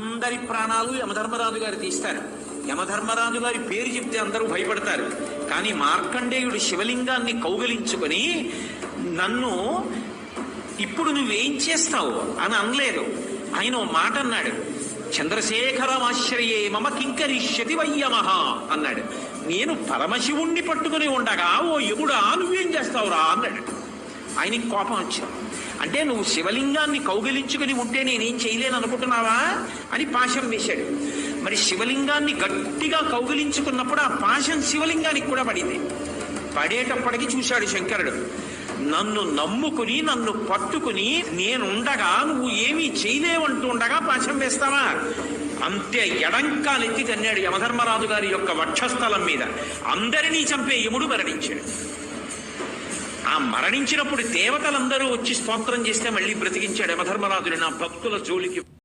అందరి ప్రాణాలు యమధర్మరాజు గారు తీస్తారు. యమధర్మరాజు గారి పేరు చెప్తే అందరూ భయపడతారు. కానీ మార్కండేయుడు శివలింగాన్ని కౌగలించుకొని నన్ను ఇప్పుడు నువ్వేం చేస్తావు అని అనలేదు. ఆయన ఓ మాట అన్నాడు, చంద్రశేఖరమాశ్రయే మమ కింకరిష్యతి వయ్యమహ అన్నాడు. నేను పరమశివుణ్ణి పట్టుకుని ఉండగా ఓ యముడా నువ్వేం చేస్తావురా అన్నాడు. ఆయనకి కోపం వచ్చింది. అంటే నువ్వు శివలింగాన్ని కౌగిలించుకుని ఉంటే నేనేం చేయలేను అనుకుంటున్నావా అని పాశం వేశాడు. మరి శివలింగాన్ని గట్టిగా కౌగిలించుకున్నప్పుడు ఆ పాశం శివలింగానికి కూడా పడింది. పడేటప్పటికి చూశాడు శంకరుడు, నన్ను నమ్ముకుని నన్ను పట్టుకుని నేనుండగా నువ్వు ఏమీ చేయలేవంటూ ఉండగా పాశం వేస్తావా? అంతే ఎడంకాలెత్తి తన్నాడు యమధర్మరాజు గారి యొక్క వక్షస్థలం మీద. అందరినీ చంపే యముడు మరణించాడు. ఆ మరణించినప్పుడు దేవతలందరూ వచ్చి స్తోత్రం చేస్తే మళ్ళీ బ్రతికించాడు యమధర్మరాజుని. నా భక్తుల జోలికి